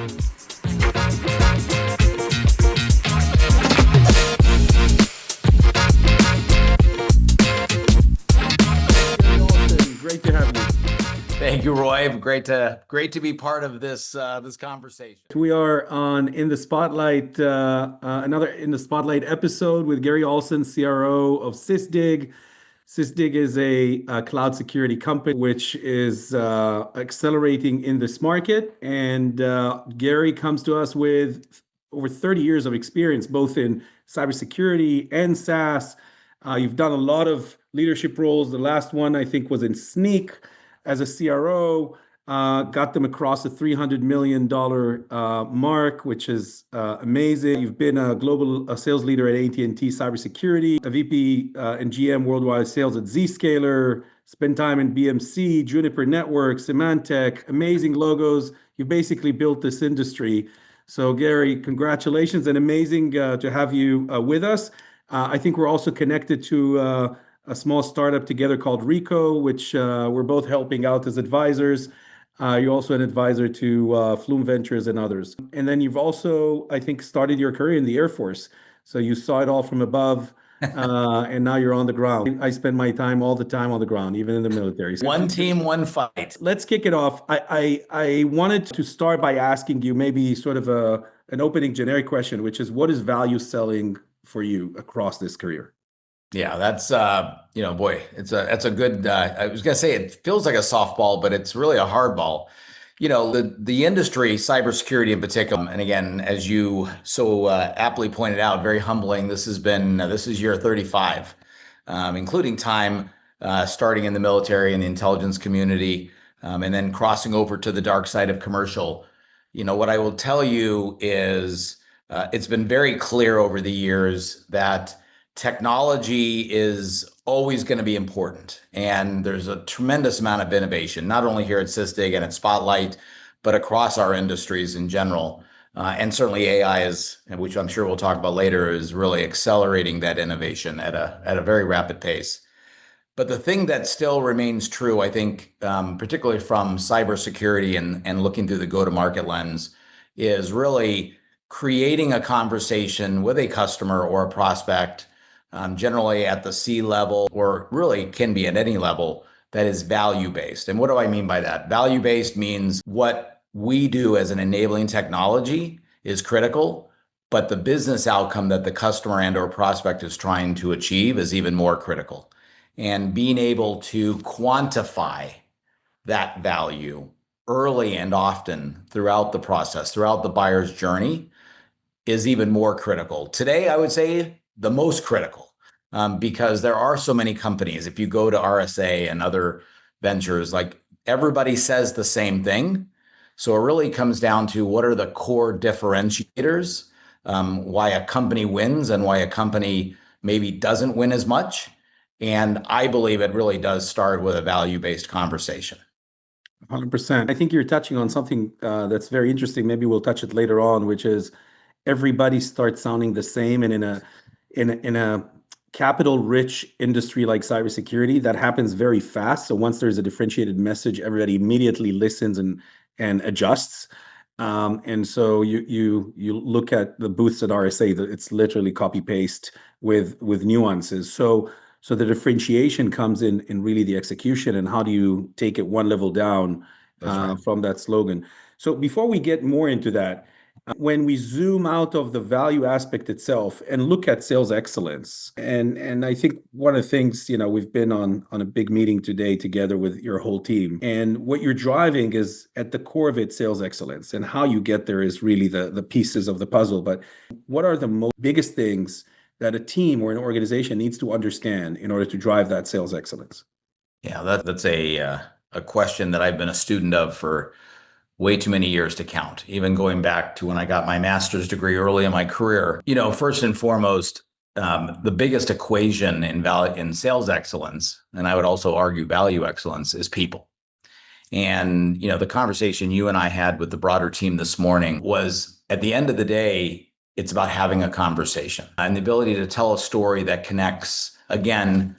Great to have you. Thank you, Roy. Great to be part of this conversation. We are on In the Spotlight, another In the Spotlight episode with Gary Olson, CRO of Sysdig. Sysdig is a cloud security company which is accelerating in this market. And Gary comes to us with over 30 years of experience, both in cybersecurity and SaaS. You've done a lot of leadership roles. The last one, I think, was in Snyk as a CRO. Got them across the $300 million mark, which is amazing. You've been a global sales leader at AT&T Cybersecurity, a VP and GM worldwide sales at Zscaler, spent time in BMC, Juniper Networks, Symantec, amazing logos. You basically built this industry. So Gary, congratulations, and amazing to have you with us. I think we're also connected to a small startup together called Rico, which we're both helping out as advisors. You're also an advisor to Flume Ventures and others. And then you've also, I think, started your career in the Air Force. So you saw it all from above, and now you're on the ground. I spend my time all the time on the ground, even in the military. So One team, one fight. let's kick it off. I wanted to start by asking you maybe sort of an opening generic question, which is, what is value selling for you across this career? Yeah, that's boy, that's a good. I was gonna say it feels like a softball, but it's really a hard ball. The industry, cybersecurity in particular, and again, as you so aptly pointed out, very humbling. This is year 35, including time starting in the military and the intelligence community, and then crossing over to the dark side of commercial. What I will tell you is it's been very clear over the years that technology is always going to be important. And there's a tremendous amount of innovation, not only here at Sysdig and at Spotlight, but across our industries in general. And certainly AI is, which I'm sure we'll talk about later, is really accelerating that innovation at a very rapid pace. But the thing that still remains true, I think, particularly from cybersecurity and looking through the go-to-market lens, is really creating a conversation with a customer or a prospect, generally at the C level, or really can be at any level, that is value-based. And what do I mean by that? Value-based means what we do as an enabling technology is critical, but the business outcome that the customer and or prospect is trying to achieve is even more critical. And being able to quantify that value early and often throughout the process, throughout the buyer's journey, is even more critical. Today, I would say the most critical, because there are so many companies. If you go to RSA and other ventures, like everybody says the same thing. So it really comes down to what are the core differentiators, why a company wins and why a company maybe doesn't win as much. And I believe it really does start with a value-based conversation. 100%. I think you're touching on something that's very interesting. Maybe we'll touch it later on, which is everybody starts sounding the same, and in a capital-rich industry like cybersecurity, that happens very fast. So once there's a differentiated message, everybody immediately listens and adjusts. And so you look at the booths at RSA, it's literally copy paste with nuances. So the differentiation comes in really the execution, and how do you take it one level down from that slogan. So before we get more into that, when we zoom out of the value aspect itself and look at sales excellence, and I think one of the things, we've been on a big meeting today together with your whole team, and what you're driving is at the core of it, sales excellence, and how you get there is really the pieces of the puzzle. But what are the biggest things that a team or an organization needs to understand in order to drive that sales excellence? Yeah, that's a question that I've been a student of for way too many years to count, even going back to when I got my master's degree early in my career. First and foremost, the biggest equation in sales excellence, and I would also argue value excellence, is people. And, the conversation you and I had with the broader team this morning was, at the end of the day, it's about having a conversation and the ability to tell a story that connects, again,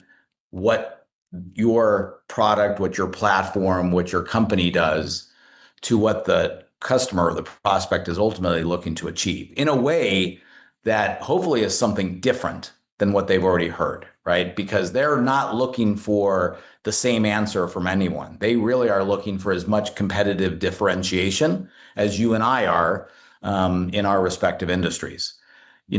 what your product, what your platform, what your company does to what the customer or the prospect is ultimately looking to achieve in a way that hopefully is something different than what they've already heard, right? Because they're not looking for the same answer from anyone. They really are looking for as much competitive differentiation as you and I are in our respective industries.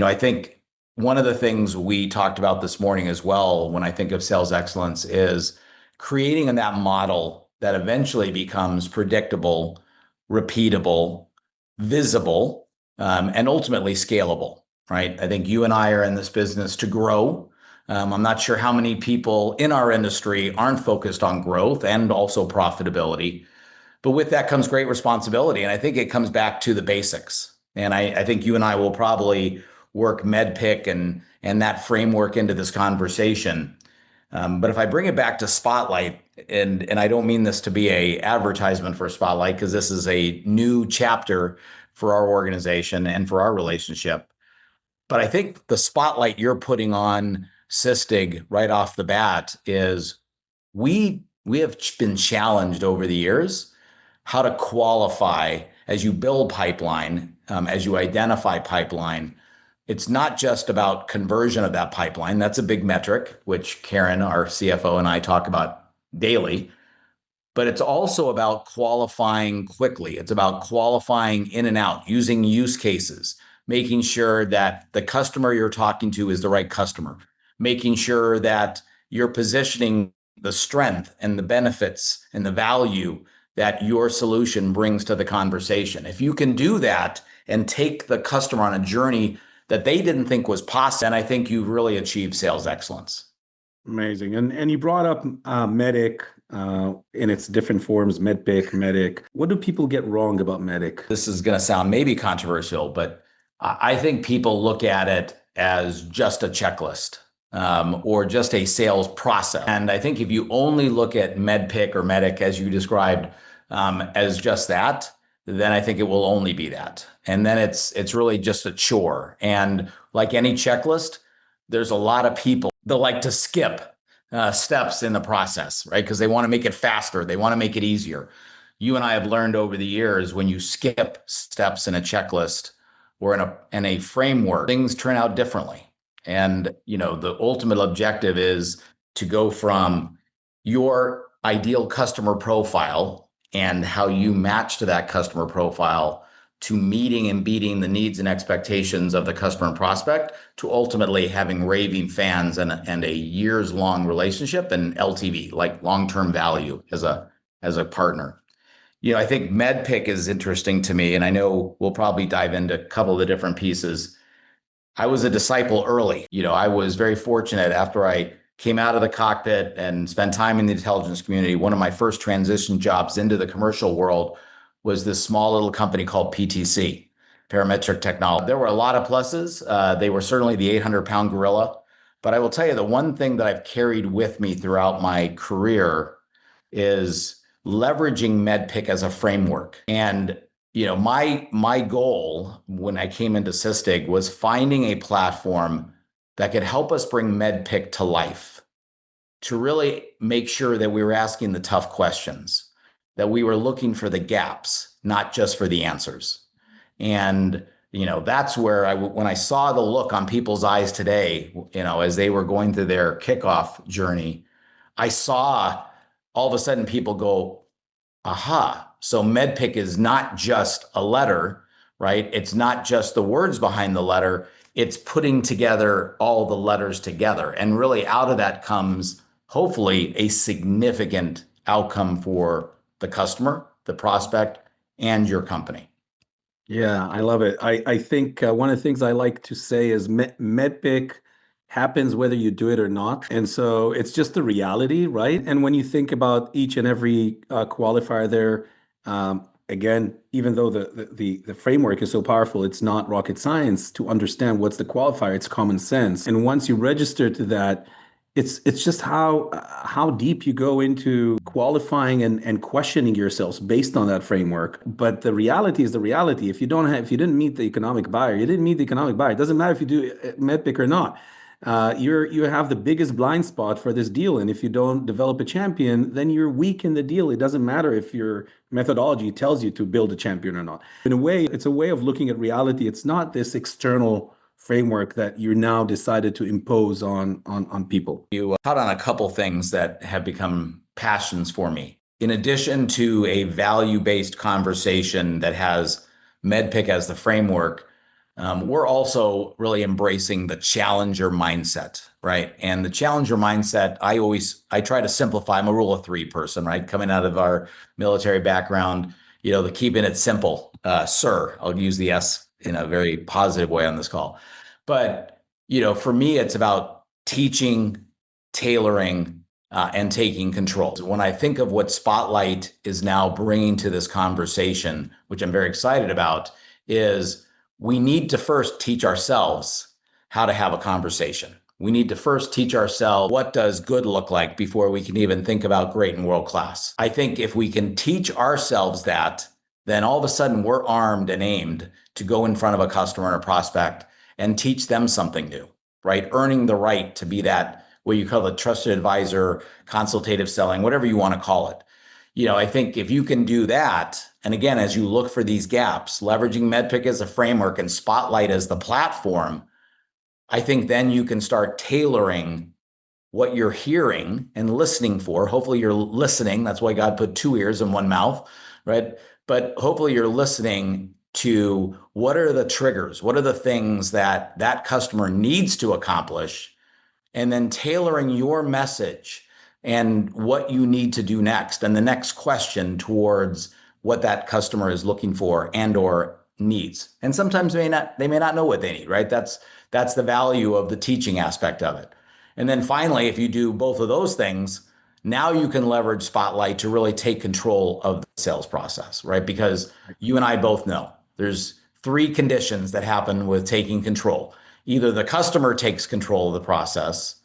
I think one of the things we talked about this morning as well, when I think of sales excellence, is creating that model that eventually becomes predictable, repeatable, visible, and ultimately scalable, right? I think you and I are in this business to grow. I'm not sure how many people in our industry aren't focused on growth and also profitability. But with that comes great responsibility. And I think it comes back to the basics. And I think you and I will probably work MEDDIC and that framework into this conversation. But if I bring it back to Spotlight, and I don't mean this to be a advertisement for Spotlight, because this is a new chapter for our organization and for our relationship. But I think the spotlight you're putting on Sysdig right off the bat is we have been challenged over the years how to qualify as you build pipeline, as you identify pipeline. It's not just about conversion of that pipeline. That's a big metric, which Karen, our CFO, and I talk about daily. But it's also about qualifying quickly. It's about qualifying in and out, using use cases, making sure that the customer you're talking to is the right customer, making sure that you're positioning the strength and the benefits and the value that your solution brings to the conversation. If you can do that and take the customer on a journey that they didn't think was possible, then I think you've really achieved sales excellence. Amazing. And you brought up MEDDIC in its different forms, MEDDIC, MEDDIC. What do people get wrong about MEDDIC? This is going to sound maybe controversial, but I think people look at it as just a checklist or just a sales process. And I think if you only look at MEDDIC or MEDDIC as you described as just that, then I think it will only be that. And then it's really just a chore. And like any checklist, there's a lot of people that like to skip steps in the process, right? Because they want to make it faster. They want to make it easier. You and I have learned over the years when you skip steps in a checklist or in a framework, things turn out differently. And the ultimate objective is to go from your ideal customer profile and how you match to that customer profile to meeting and beating the needs and expectations of the customer and prospect to ultimately having raving fans and a years-long relationship and LTV, like long-term value as a partner. I think MEDDIC is interesting to me, and I know we'll probably dive into a couple of the different pieces. I was a disciple early. I was very fortunate after I came out of the cockpit and spent time in the intelligence community. One of my first transition jobs into the commercial world was this small little company called PTC, Parametric Technology. There were a lot of pluses. They were certainly the 800-pound gorilla. But I will tell you, the one thing that I've carried with me throughout my career is leveraging MEDDIC as a framework. And my goal when I came into Sysdig was finding a platform that could help us bring MEDDIC to life, to really make sure that we were asking the tough questions, that we were looking for the gaps, not just for the answers. And that's where when I saw the look on people's eyes today, as they were going through their kickoff journey, I saw all of a sudden people go, aha, so MEDDIC is not just a letter, right? It's not just the words behind the letter. It's putting together all the letters together. And really out of that comes hopefully a significant outcome for the customer, the prospect, and your company. Yeah, I love it. I think one of the things I like to say is MEDDIC happens whether you do it or not. And so it's just the reality, right? And when you think about each and every qualifier there, again, even though the framework is so powerful, it's not rocket science to understand what's the qualifier. It's common sense. And once you register to that, it's just how deep you go into qualifying and questioning yourselves based on that framework. But the reality is the reality. If you didn't meet the economic buyer, you didn't meet the economic buyer. It doesn't matter if you do MEDDIC or not. you have the biggest blind spot for this deal. And if you don't develop a champion, then you're weak in the deal. It doesn't matter if your methodology tells you to build a champion or not. In a way, it's a way of looking at reality. It's not this external framework that you now decided to impose on people. You hit on a couple things that have become passions for me. In addition to a value-based conversation that has MEDDIC as the framework, we're also really embracing the challenger mindset, right? And the challenger mindset, I try to simplify. I'm a rule of three person, right? Coming out of our military background, the keeping it simple, sir. I'll use the S in a very positive way on this call. But, for me, it's about teaching, tailoring, and taking control. When I think of what Spotlight is now bringing to this conversation, which I'm very excited about, is we need to first teach ourselves how to have a conversation. We need to first teach ourselves what does good look like before we can even think about great and world class. I think if we can teach ourselves that, then all of a sudden we're armed and aimed to go in front of a customer and a prospect and teach them something new, right? Earning the right to be that, what you call a trusted advisor, consultative selling, whatever you want to call it. I think if you can do that, and again, as you look for these gaps, leveraging MEDDIC as a framework and Spotlight as the platform, I think then you can start tailoring what you're hearing and listening for. Hopefully you're listening. That's why God put two ears in one mouth, right? But hopefully you're listening to what are the triggers? What are the things that that customer needs to accomplish? And then tailoring your message and what you need to do next and the next question towards what that customer is looking for and or needs. And sometimes they may not know what they need, right? That's the value of the teaching aspect of it. And then finally, if you do both of those things, now you can leverage Spotlight to really take control of the sales process, right? Because you and I both know there's three conditions that happen with taking control. Either the customer takes control of the process,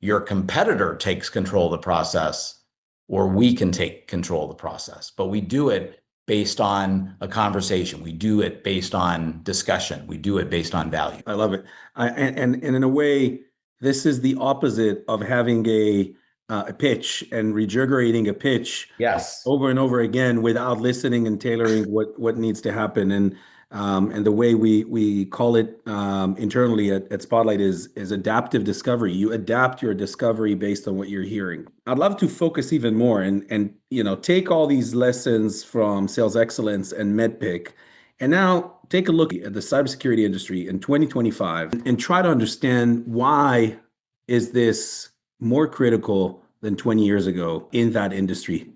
your competitor takes control of the process, or we can take control of the process. But we do it based on a conversation. We do it based on discussion. We do it based on value. I love it. And in a way, this is the opposite of having a pitch and regurgitating a pitch Yes. over and over again without listening and tailoring what needs to happen. And the way we call it internally at Spotlight is adaptive discovery. You adapt your discovery based on what you're hearing. I'd love to focus even more and take all these lessons from sales excellence and MEDDIC, and now take a look at the cybersecurity industry in 2025 and try to understand why is this more critical than 20 years ago in that industry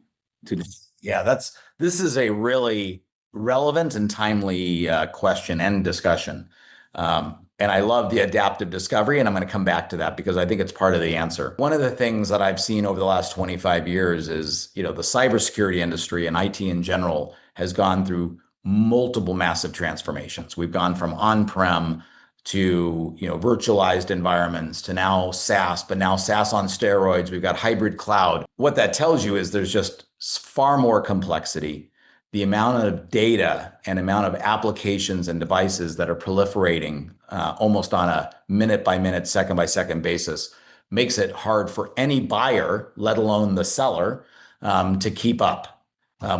today. Yeah, this is a really relevant and timely question and discussion. And I love the adaptive discovery, and I'm going to come back to that because I think it's part of the answer. One of the things that I've seen over the last 25 years is, the cybersecurity industry and IT in general has gone through multiple massive transformations. We've gone from on-prem to virtualized environments to now SaaS, but now SaaS on steroids. We've got hybrid cloud. What that tells you is there's just far more complexity. The amount of data and amount of applications and devices that are proliferating almost on a minute by minute, second by second basis makes it hard for any buyer, let alone the seller, to keep up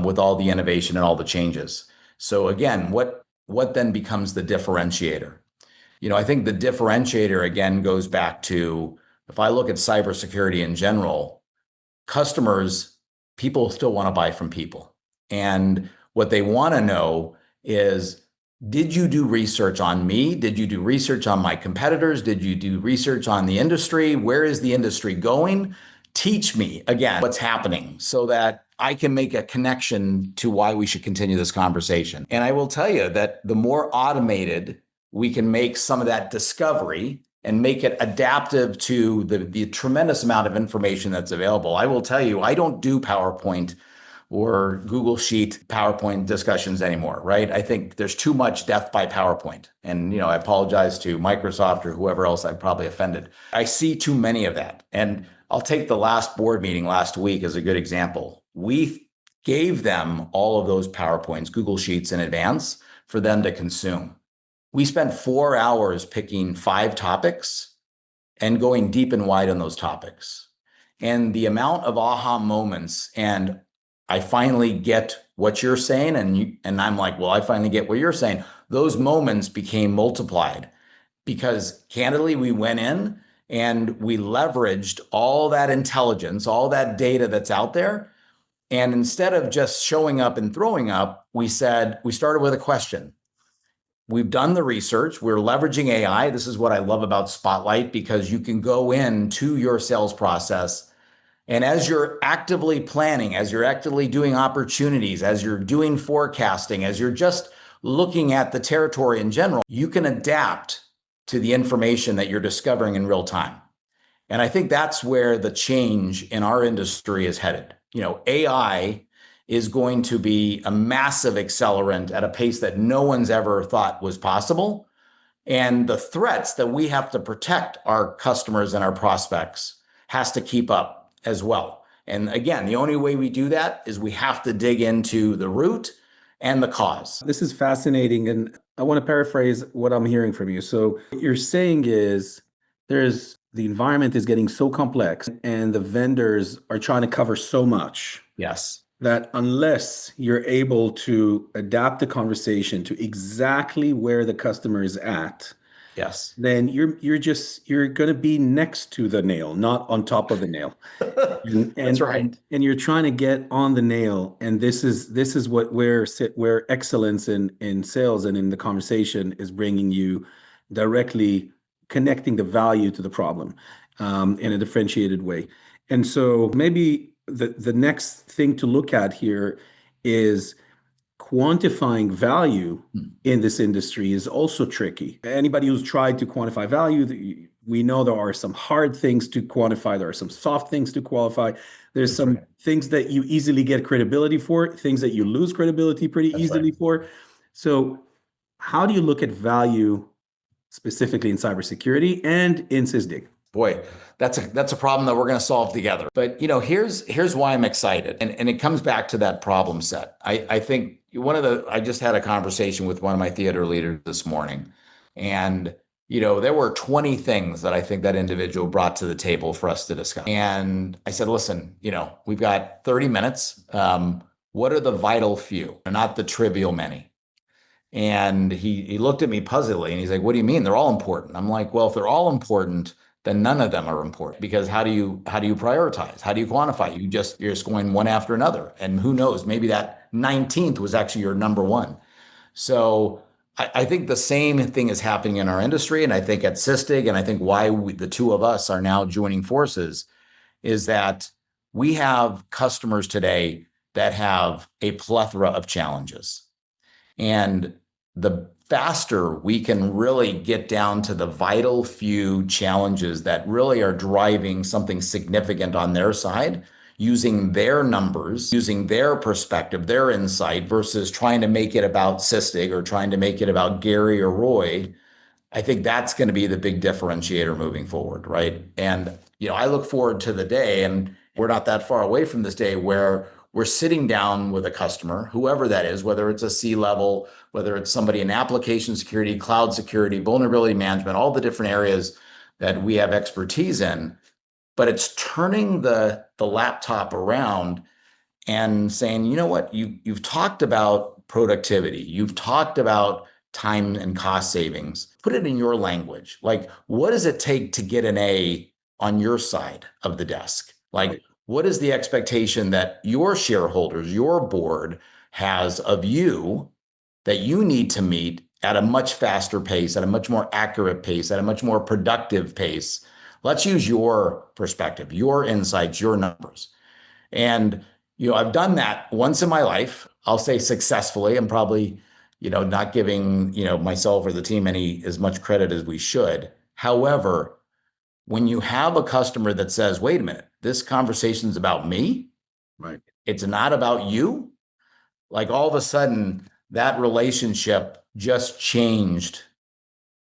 with all the innovation and all the changes. So again, what then becomes the differentiator? I think the differentiator again goes back to, if I look at cybersecurity in general, people still want to buy from people. And what they want to know is, did you do research on me? Did you do research on my competitors? Did you do research on the industry? Where is the industry going? Teach me again what's happening so that I can make a connection to why we should continue this conversation. And I will tell you that the more automated we can make some of that discovery and make it adaptive to the tremendous amount of information that's available. I will tell you, I don't do PowerPoint or Google Sheet PowerPoint discussions anymore, right? I think there's too much death by PowerPoint. And, I apologize to Microsoft or whoever else I've probably offended. I see too many of that. And I'll take the last board meeting last week as a good example. We gave them all of those PowerPoints, Google Sheets in advance for them to consume. We spent 4 hours picking 5 topics and going deep and wide on those topics. And the amount of aha moments, and I finally get what you're saying, and I'm like, well, I finally get what you're saying. Those moments became multiplied because candidly, we went in and we leveraged all that intelligence, all that data that's out there. And instead of just showing up and throwing up, we started with a question. We've done the research. We're leveraging AI. This is what I love about Spotlight, because you can go into your sales process. And as you're actively planning, as you're actively doing opportunities, as you're doing forecasting, as you're just looking at the territory in general, you can adapt to the information that you're discovering in real time. And I think that's where the change in our industry is headed. AI is going to be a massive accelerant at a pace that no one's ever thought was possible. And the threats that we have to protect our customers and our prospects has to keep up as well. And again, the only way we do that is we have to dig into the root and the cause. This is fascinating. And I want to paraphrase what I'm hearing from you. So what you're saying is the environment is getting so complex and the vendors are trying to cover so much. Yes. That unless you're able to adapt the conversation to exactly where the customer is at, yes, then you're going to be next to the nail, not on top of the nail. That's right. And you're trying to get on the nail, and this is where excellence in sales and in the conversation is bringing you directly connecting the value to the problem in a differentiated way. And so maybe the next thing to look at here is quantifying value in this industry is also tricky. Anybody who's tried to quantify value, we know there are some hard things to quantify. There are some soft things to qualify. There's That's some right. things that you easily get credibility for, things that you lose credibility pretty That's easily right. for. So how do you look at value specifically in cybersecurity and in Sysdig? Boy, that's a problem that we're going to solve together. But here's why I'm excited, and it comes back to that problem set. I think I just had a conversation with one of my theater leaders this morning, and there were 20 things that I think that individual brought to the table for us to discuss. And I said, listen, we've got 30 minutes. What are the vital few, not the trivial many? And he looked at me puzzledly and he's like, what do you mean? They're all important. I'm like, well, if they're all important, then none of them are important, because how do you prioritize? How do you quantify? You're just going one after another. And who knows, maybe that 19th was actually your number one. So I think the same thing is happening in our industry. And I think at Sysdig, and I think why the two of us are now joining forces, is that we have customers today that have a plethora of challenges. And the faster we can really get down to the vital few challenges that really are driving something significant on their side, using their numbers, using their perspective, their insight, versus trying to make it about Sysdig or trying to make it about Gary or Roy, I think that's going to be the big differentiator moving forward, right? And I look forward to the day, and we're not that far away from this day, where we're sitting down with a customer, whoever that is, whether it's a C-level, whether it's somebody in application security, cloud security, vulnerability management, all the different areas that we have expertise in, but it's turning the laptop around and saying, you know what, you've talked about productivity, you've talked about time and cost savings. Put it in your language. Like, what does it take to get an A on your side of the desk? Like, what is the expectation that your shareholders, your board has of you that you need to meet at a much faster pace, at a much more accurate pace, at a much more productive pace? Let's use your perspective, your insights, your numbers. And I've done that once in my life. I'll say successfully. I'm probably, not giving, myself or the team as much credit as we should. However, when you have a customer that says, wait a minute, this conversation's about me, Right. it's not about you. Like, all of a sudden that relationship just changed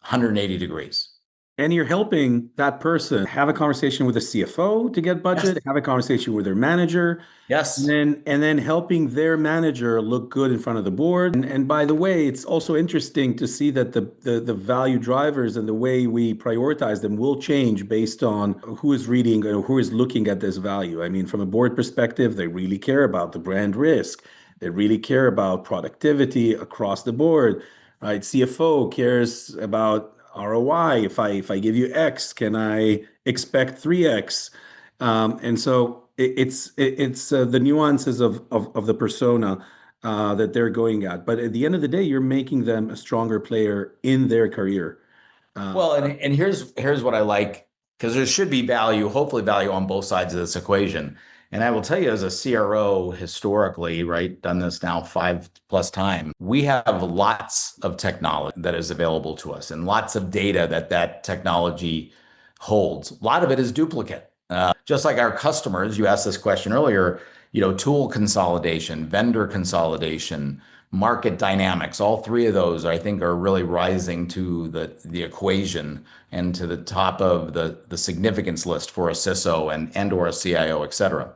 180 degrees. And you're helping that person have a conversation with a CFO to get Yes. budget, have a conversation with their manager, and Yes. then helping their manager look good in front of the board. And by the way, it's also interesting to see that the value drivers and the way we prioritize them will change based on who is reading or who is looking at this value. I mean, from a board perspective, they really care about the brand risk. They really care about productivity across the board, right? CFO cares about ROI. If I give you X, can I expect 3X? And so it's the nuances of the persona that they're going at. But at the end of the day, you're making them a stronger player in their career. Uh, Well, and here's what I like, because there should be value, hopefully value on both sides of this equation. And I will tell you, as a CRO historically, right, done this now 5+ times, we have lots of technology that is available to us and lots of data that technology holds. A lot of it is duplicate. Just like our customers, you asked this question earlier, tool consolidation, vendor consolidation, market dynamics, all three of those, I think, are really rising to the equation and to the top of the significance list for a CISO and or a CIO, et cetera.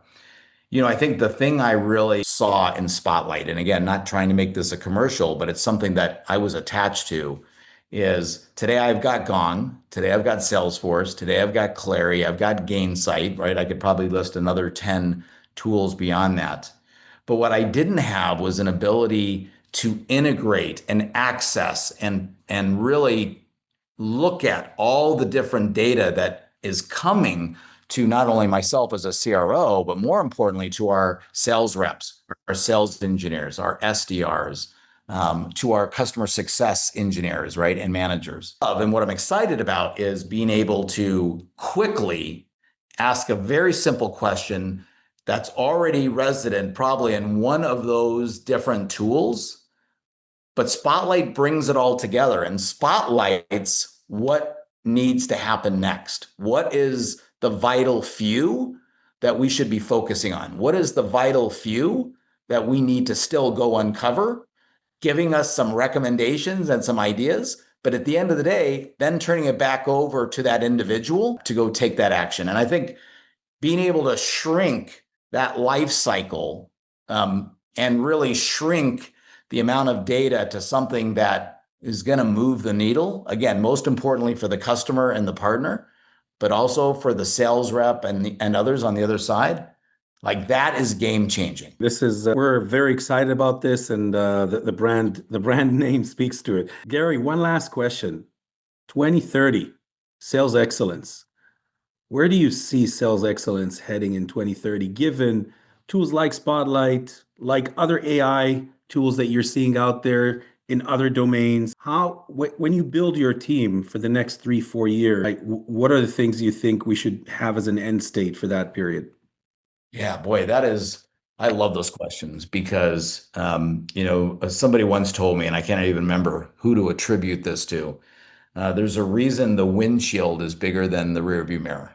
I think the thing I really saw in Spotlight, and again, not trying to make this a commercial, but it's something that I was attached to, is today I've got Gong, today I've got Salesforce, today I've got Clary, I've got Gainsight, right? I could probably list another 10 tools beyond that. But what I didn't have was an ability to integrate and access and really look at all the different data that is coming to not only myself as a CRO, but more importantly to our sales reps, our sales engineers, our SDRs, to our customer success engineers, right, and managers. And what I'm excited about is being able to quickly ask a very simple question that's already resident probably in one of those different tools, but Spotlight brings it all together and spotlights what needs to happen next. What is the vital few that we should be focusing on? What is the vital few that we need to still go uncover, giving us some recommendations and some ideas? But at the end of the day, then turning it back over to that individual to go take that action. And I think being able to shrink that life cycle and really shrink the amount of data to something that is going to move the needle, again, most importantly for the customer and the partner, but also for the sales rep and others on the other side, like that is game changing. this is we're very excited about this, and the brand name speaks to it. Gary, one last question. 2030, sales excellence. Where do you see sales excellence heading in 2030, given tools like Spotlight, like other AI tools that you're seeing out there in other domains? When you build your team for the next 3, 4 years, like, what are the things you think we should have as an end state for that period? Yeah, boy, I love those questions because, somebody once told me, and I can't even remember who to attribute this to. There's a reason the windshield is bigger than the rearview mirror,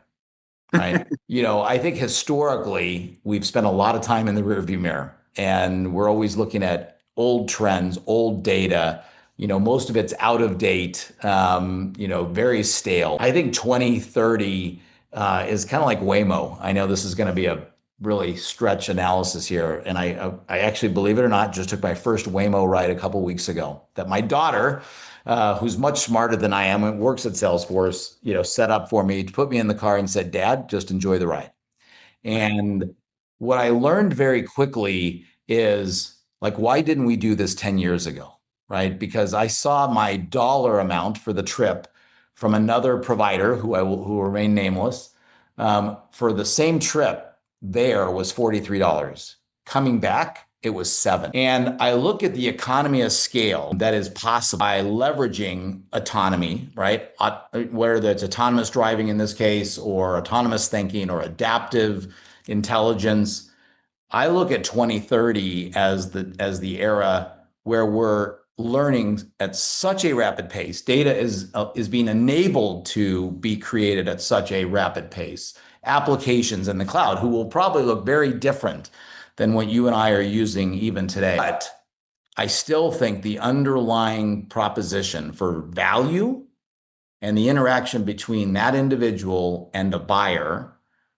right? I think historically we've spent a lot of time in the rearview mirror and we're always looking at old trends, old data. Most of it's out of date, very stale. I think 2030 is kind of like Waymo. I know this is going to be a really stretch analysis here. And I actually, believe it or not, just took my first Waymo ride a couple weeks ago that my daughter, who's much smarter than I am and works at Salesforce, set up for me to put me in the car and said, "Dad, just enjoy the ride." And what I learned very quickly is like, why didn't we do this 10 years ago? Right? Because I saw my dollar amount for the trip from another provider who will remain nameless. For the same trip, there was $43. Coming back, it was 7. And I look at the economy of scale that is possible by leveraging autonomy, right? Whether it's autonomous driving in this case, or autonomous thinking, or adaptive intelligence. I look at 2030 as the era where we're learning at such a rapid pace. Data is being enabled to be created at such a rapid pace. Applications in the cloud, who will probably look very different than what you and I are using even today. But I still think the underlying proposition for value and the interaction between that individual and a buyer,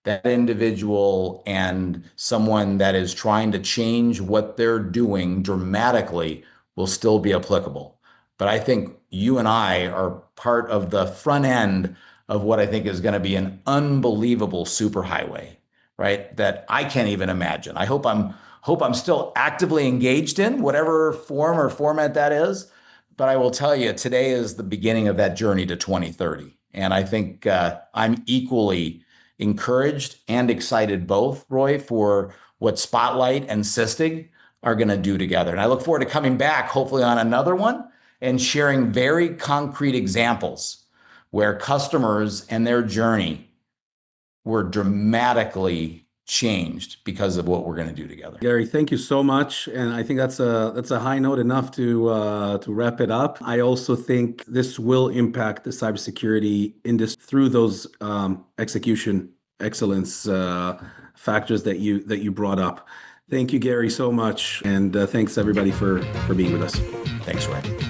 that individual and someone that is trying to change what they're doing dramatically will still be applicable. But I think you and I are part of the front end of what I think is going to be an unbelievable superhighway, right? That I can't even imagine. I hope I'm still actively engaged in whatever form or format that is. But I will tell you, today is the beginning of that journey to 2030. And I think I'm equally encouraged and excited both, Roy, for what Spotlight and Sysdig are going to do together. And I look forward to coming back, hopefully on another one, and sharing very concrete examples where customers and their journey were dramatically changed because of what we're going to do together. Gary, thank you so much, and I think that's a high note enough to wrap it up. I also think this will impact the cybersecurity industry through those execution excellence factors that you brought up. Thank you, Gary, so much, and thanks everybody for being with us. Thanks, Ray.